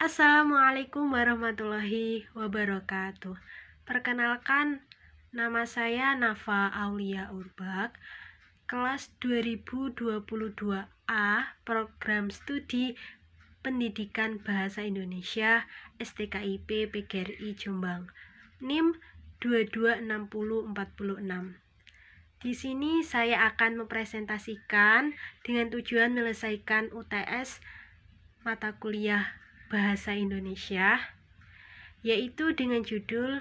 Assalamualaikum warahmatullahi wabarakatuh. Perkenalkan, nama saya Nafa Aulia Urbak, kelas 2022A, Program Studi Pendidikan Bahasa Indonesia STKIP PGRI Jombang, NIM 226046. Di sini saya akan mempresentasikan dengan tujuan menyelesaikan UTS mata kuliah Bahasa Indonesia, yaitu dengan judul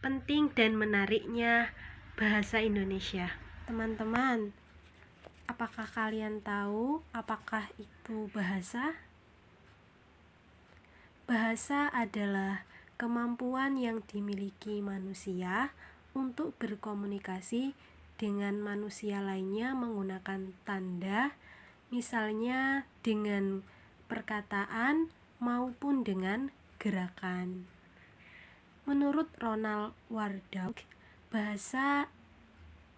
Penting dan Menariknya Bahasa Indonesia. Teman-teman, apakah kalian tahu apakah itu bahasa? Bahasa adalah kemampuan yang dimiliki manusia untuk berkomunikasi dengan manusia lainnya menggunakan tanda, misalnya dengan perkataan maupun dengan gerakan. Menurut Ronald Wardock, bahasa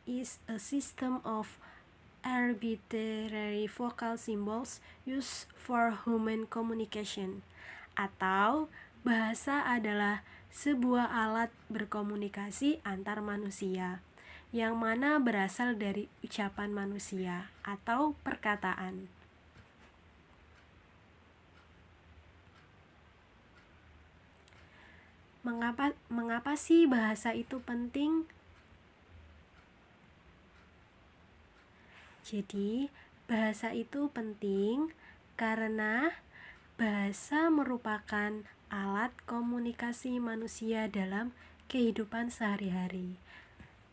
is a system of arbitrary vocal symbols used for human communication, atau bahasa adalah sebuah alat berkomunikasi antar manusia yang mana berasal dari ucapan manusia atau perkataan. Mengapa sih bahasa itu penting? Jadi, bahasa itu penting karena bahasa merupakan alat komunikasi manusia dalam kehidupan sehari-hari.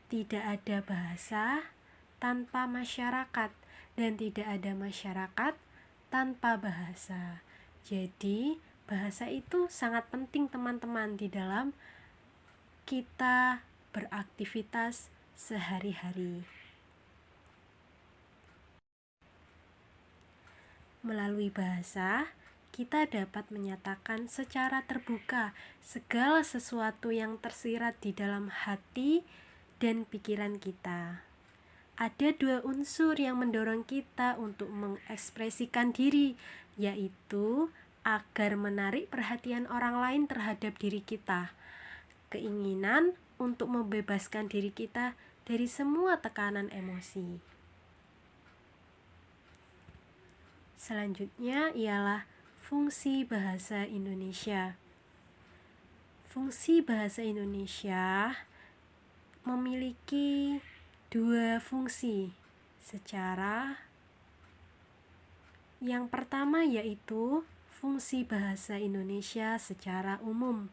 Tidak ada bahasa tanpa masyarakat, dan tidak ada masyarakat tanpa bahasa. Jadi, bahasa itu sangat penting teman-teman di dalam kita beraktivitas sehari-hari. Melalui bahasa, kita dapat menyatakan secara terbuka segala sesuatu yang tersirat di dalam hati dan pikiran kita. Ada dua unsur yang mendorong kita untuk mengekspresikan diri, yaitu agar menarik perhatian orang lain terhadap diri kita. Keinginan untuk membebaskan diri kita dari semua tekanan emosi. Selanjutnya ialah fungsi bahasa Indonesia. Fungsi bahasa Indonesia memiliki dua fungsi yang pertama yaitu fungsi bahasa Indonesia secara umum.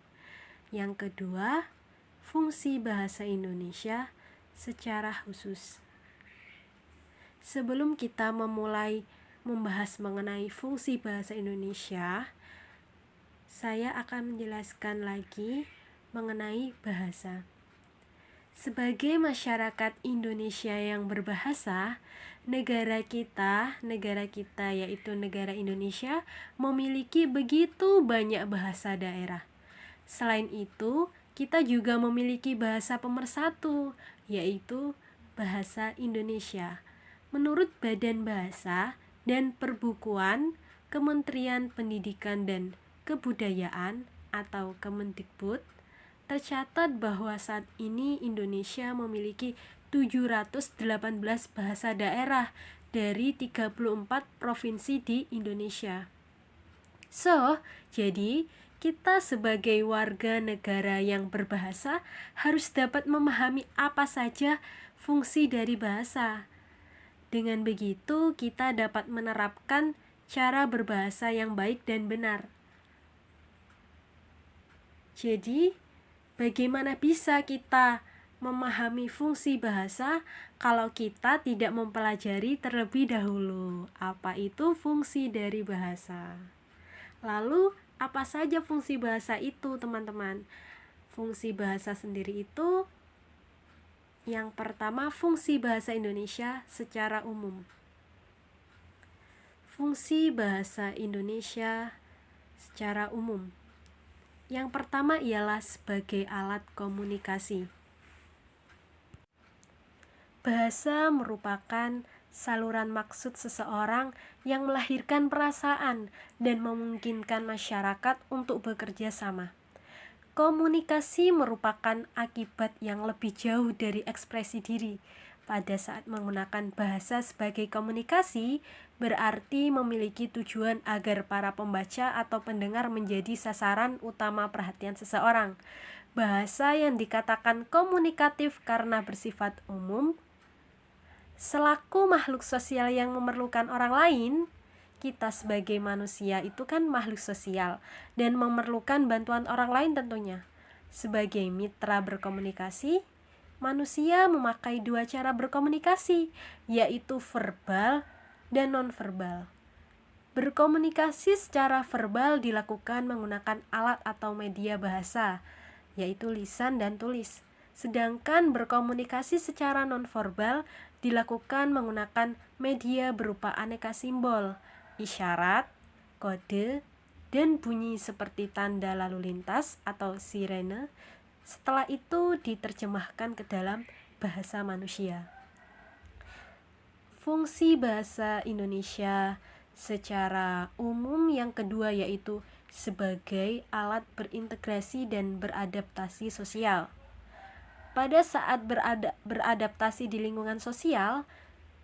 Yang kedua, fungsi bahasa Indonesia secara khusus. Sebelum kita memulai membahas mengenai fungsi bahasa Indonesia, saya akan menjelaskan lagi mengenai bahasa. Sebagai masyarakat Indonesia yang berbahasa, negara kita yaitu negara Indonesia memiliki begitu banyak bahasa daerah. Selain itu, kita juga memiliki bahasa pemersatu, yaitu bahasa Indonesia. Menurut Badan Bahasa dan Perbukuan Kementerian Pendidikan dan Kebudayaan atau Kemendikbud, tercatat bahwa saat ini Indonesia memiliki 718 bahasa daerah dari 34 provinsi di Indonesia. Jadi kita sebagai warga negara yang berbahasa harus dapat memahami apa saja fungsi dari bahasa. Dengan begitu, kita dapat menerapkan cara berbahasa yang baik dan benar. Jadi, bagaimana bisa kita memahami fungsi bahasa kalau kita tidak mempelajari terlebih dahulu apa itu fungsi dari bahasa? Lalu, apa saja fungsi bahasa itu, teman-teman? Fungsi bahasa sendiri itu yang pertama, fungsi bahasa Indonesia secara umum. Fungsi bahasa Indonesia secara umum. Yang pertama ialah sebagai alat komunikasi. Bahasa merupakan saluran maksud seseorang yang melahirkan perasaan dan memungkinkan masyarakat untuk bekerja sama. Komunikasi merupakan akibat yang lebih jauh dari ekspresi diri. Pada saat menggunakan bahasa sebagai komunikasi, berarti memiliki tujuan agar para pembaca atau pendengar menjadi sasaran utama perhatian seseorang. Bahasa yang dikatakan komunikatif karena bersifat umum. Selaku makhluk sosial yang memerlukan orang lain, kita sebagai manusia itu kan makhluk sosial dan memerlukan bantuan orang lain tentunya. Sebagai mitra berkomunikasi, manusia memakai dua cara berkomunikasi, yaitu verbal dan nonverbal. Berkomunikasi secara verbal dilakukan menggunakan alat atau media bahasa, yaitu lisan dan tulis. Sedangkan berkomunikasi secara nonverbal dilakukan menggunakan media berupa aneka simbol, isyarat, kode, dan bunyi seperti tanda lalu lintas atau sirene. Setelah itu diterjemahkan ke dalam bahasa manusia. Fungsi bahasa Indonesia secara umum yang kedua yaitu sebagai alat berintegrasi dan beradaptasi sosial. Pada saat beradaptasi di lingkungan sosial,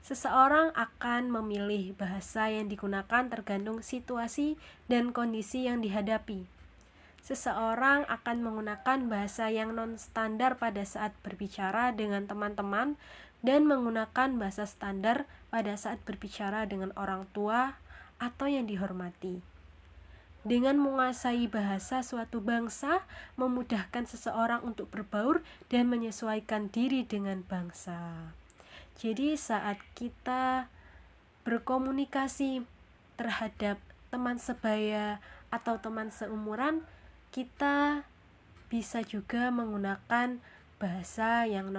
seseorang akan memilih bahasa yang digunakan tergantung situasi dan kondisi yang dihadapi. Seseorang akan menggunakan bahasa yang non-standar pada saat berbicara dengan teman-teman dan menggunakan bahasa standar pada saat berbicara dengan orang tua atau yang dihormati. Dengan menguasai bahasa suatu bangsa, memudahkan seseorang untuk berbaur dan menyesuaikan diri dengan bangsa. Jadi saat kita berkomunikasi terhadap teman sebaya atau teman seumuran, kita bisa juga menggunakan bahasa yang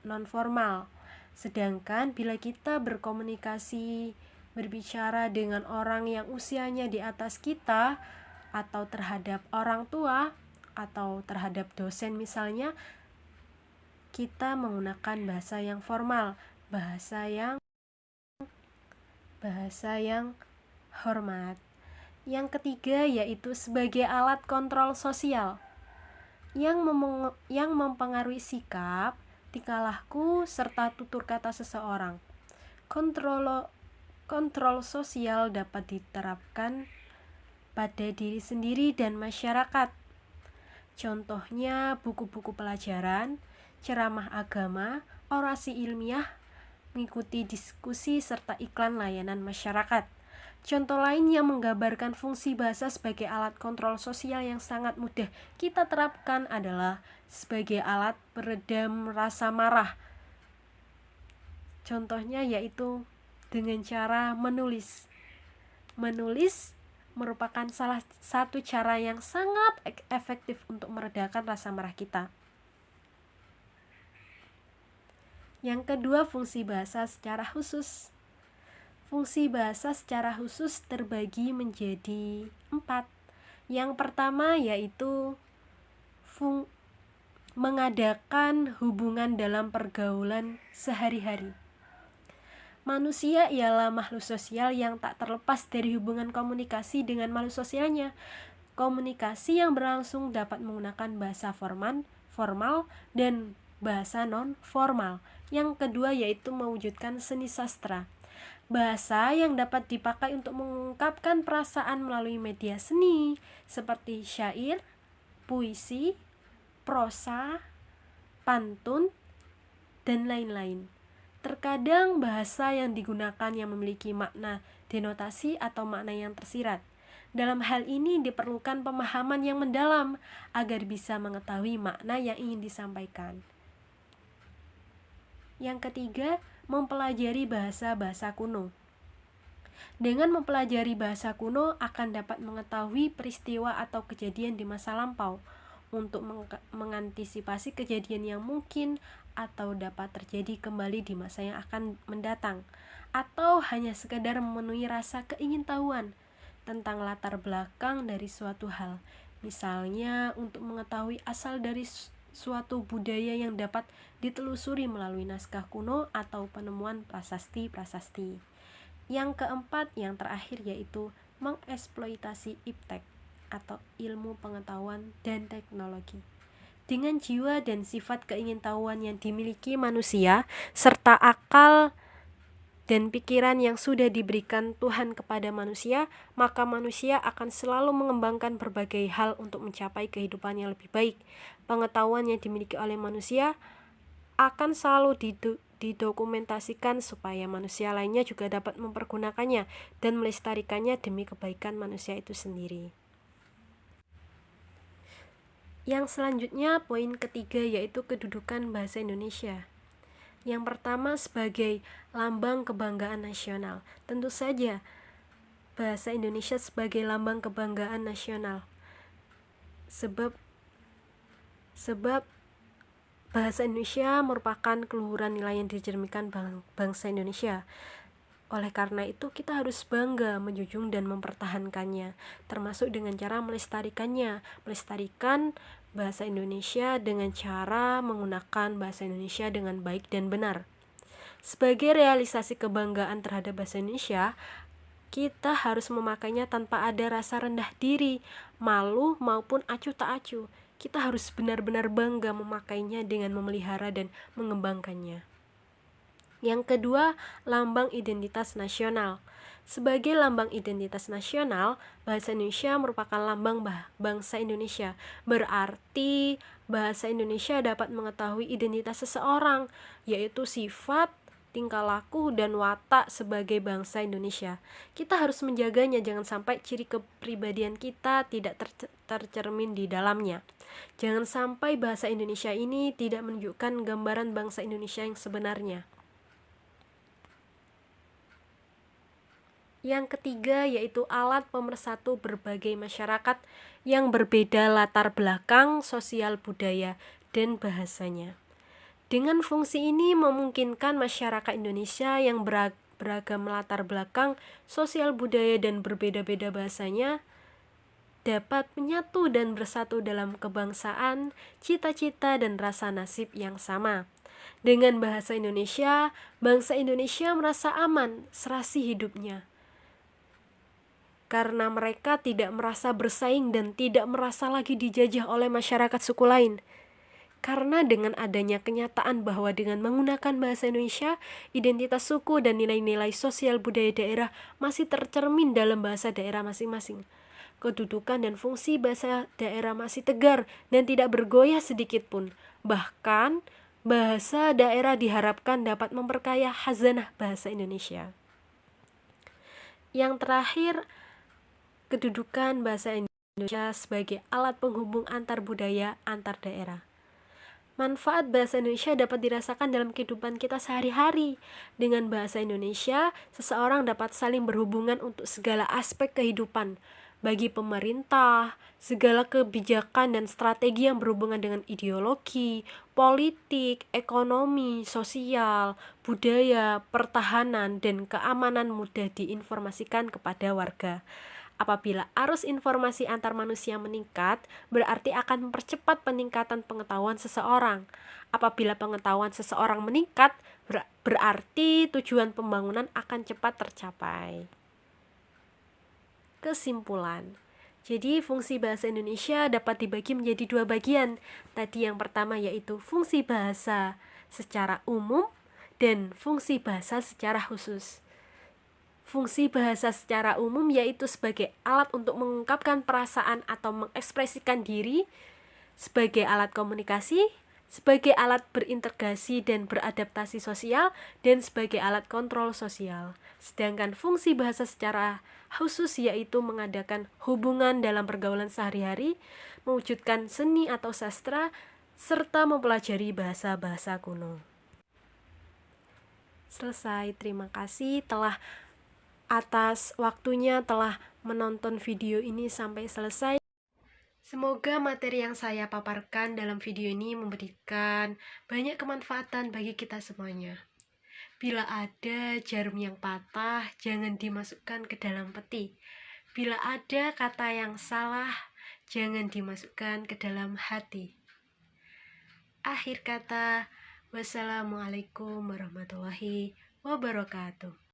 non-formal. Sedangkan bila kita berbicara dengan orang yang usianya di atas kita, atau terhadap orang tua, atau terhadap dosen misalnya, kita menggunakan bahasa yang formal, bahasa yang hormat. Yang ketiga yaitu sebagai alat kontrol sosial yang mempengaruhi sikap, tingkah laku, serta tutur kata seseorang. Kontrol sosial dapat diterapkan pada diri sendiri dan masyarakat. Contohnya buku-buku pelajaran, ceramah agama, orasi ilmiah, mengikuti diskusi, serta iklan layanan masyarakat. Contoh lain yang menggambarkan fungsi bahasa sebagai alat kontrol sosial yang sangat mudah kita terapkan adalah sebagai alat peredam rasa marah. Contohnya yaitu dengan cara menulis. Menulis merupakan salah satu cara yang sangat efektif untuk meredakan rasa marah kita. Yang kedua, fungsi bahasa secara khusus. Fungsi bahasa secara khusus terbagi menjadi 4. Yang pertama yaitu mengadakan hubungan dalam pergaulan sehari-hari. Manusia ialah makhluk sosial yang tak terlepas dari hubungan komunikasi dengan makhluk sosialnya. Komunikasi yang berlangsung dapat menggunakan bahasa formal dan bahasa non-formal. Yang kedua yaitu mewujudkan seni sastra. Bahasa yang dapat dipakai untuk mengungkapkan perasaan melalui media seni seperti syair, puisi, prosa, pantun, dan lain-lain. Terkadang bahasa yang digunakan yang memiliki makna denotasi atau makna yang tersirat. Dalam hal ini diperlukan pemahaman yang mendalam agar bisa mengetahui makna yang ingin disampaikan. Yang ketiga, mempelajari bahasa-bahasa kuno. Dengan mempelajari bahasa kuno akan dapat mengetahui peristiwa atau kejadian di masa lampau untuk mengantisipasi kejadian yang mungkin atau dapat terjadi kembali di masa yang akan mendatang, atau hanya sekedar memenuhi rasa keingintahuan tentang latar belakang dari suatu hal. Misalnya untuk mengetahui asal dari suatu budaya yang dapat ditelusuri melalui naskah kuno atau penemuan prasasti-prasasti. Yang keempat, yang terakhir, yaitu mengeksploitasi iptek atau ilmu pengetahuan dan teknologi. Dengan jiwa dan sifat keingintahuan yang dimiliki manusia, serta akal dan pikiran yang sudah diberikan Tuhan kepada manusia, maka manusia akan selalu mengembangkan berbagai hal untuk mencapai kehidupan yang lebih baik. Pengetahuan yang dimiliki oleh manusia akan selalu didokumentasikan supaya manusia lainnya juga dapat mempergunakannya dan melestarikannya demi kebaikan manusia itu sendiri. Yang selanjutnya, poin ketiga, yaitu kedudukan bahasa Indonesia. Yang pertama, sebagai lambang kebanggaan nasional. Tentu saja bahasa Indonesia sebagai lambang kebanggaan nasional. Sebab bahasa Indonesia merupakan keluhuran nilai yang dicerminkan bangsa Indonesia. Oleh karena itu, kita harus bangga menjunjung dan mempertahankannya, termasuk dengan cara melestarikannya. Melestarikan bahasa Indonesia dengan cara menggunakan bahasa Indonesia dengan baik dan benar. Sebagai realisasi kebanggaan terhadap bahasa Indonesia, kita harus memakainya tanpa ada rasa rendah diri, malu, maupun acuh tak acuh. Kita harus benar-benar bangga memakainya dengan memelihara dan mengembangkannya. Yang kedua, lambang identitas nasional. Sebagai lambang identitas nasional, bahasa Indonesia merupakan lambang bangsa Indonesia. Berarti bahasa Indonesia dapat mengetahui identitas seseorang, yaitu sifat, tingkah laku, dan watak sebagai bangsa Indonesia. Kita harus menjaganya, jangan sampai ciri kepribadian kita tidak tercermin di dalamnya. Jangan sampai bahasa Indonesia ini tidak menunjukkan gambaran bangsa Indonesia yang sebenarnya. Yang ketiga, yaitu alat pemersatu berbagai masyarakat yang berbeda latar belakang, sosial, budaya, dan bahasanya. Dengan fungsi ini memungkinkan masyarakat Indonesia yang beragam latar belakang, sosial, budaya, dan berbeda-beda bahasanya dapat menyatu dan bersatu dalam kebangsaan, cita-cita, dan rasa nasib yang sama. Dengan bahasa Indonesia, bangsa Indonesia merasa aman, serasi hidupnya. Karena mereka tidak merasa bersaing dan tidak merasa lagi dijajah oleh masyarakat suku lain. Karena dengan adanya kenyataan bahwa dengan menggunakan bahasa Indonesia, identitas suku dan nilai-nilai sosial budaya daerah masih tercermin dalam bahasa daerah masing-masing. Kedudukan dan fungsi bahasa daerah masih tegar dan tidak bergoyah sedikit pun. Bahkan, bahasa daerah diharapkan dapat memperkaya khazanah bahasa Indonesia. Yang terakhir, kedudukan bahasa Indonesia sebagai alat penghubung antar budaya, antar daerah. Manfaat bahasa Indonesia dapat dirasakan dalam kehidupan kita sehari-hari. Dengan bahasa Indonesia, seseorang dapat saling berhubungan untuk segala aspek kehidupan. Bagi pemerintah, segala kebijakan dan strategi yang berhubungan dengan ideologi, politik, ekonomi, sosial, budaya, pertahanan, dan keamanan mudah diinformasikan kepada warga. Apabila arus informasi antar manusia meningkat, berarti akan mempercepat peningkatan pengetahuan seseorang. Apabila pengetahuan seseorang meningkat, berarti tujuan pembangunan akan cepat tercapai. Kesimpulan. Jadi fungsi bahasa Indonesia dapat dibagi menjadi dua bagian. Tadi yang pertama yaitu fungsi bahasa secara umum dan fungsi bahasa secara khusus. Fungsi bahasa secara umum yaitu sebagai alat untuk mengungkapkan perasaan atau mengekspresikan diri, sebagai alat komunikasi, sebagai alat berintegrasi dan beradaptasi sosial, dan sebagai alat kontrol sosial. Sedangkan fungsi bahasa secara khusus yaitu mengadakan hubungan dalam pergaulan sehari-hari, mewujudkan seni atau sastra, serta mempelajari bahasa-bahasa kuno. Selesai, terima kasih atas waktunya telah menonton video ini sampai selesai. Semoga materi yang saya paparkan dalam video ini memberikan banyak kemanfaatan bagi kita semuanya. Bila ada jarum yang patah, jangan dimasukkan ke dalam peti. Bila ada kata yang salah, jangan dimasukkan ke dalam hati. Akhir kata, wassalamualaikum warahmatullahi wabarakatuh.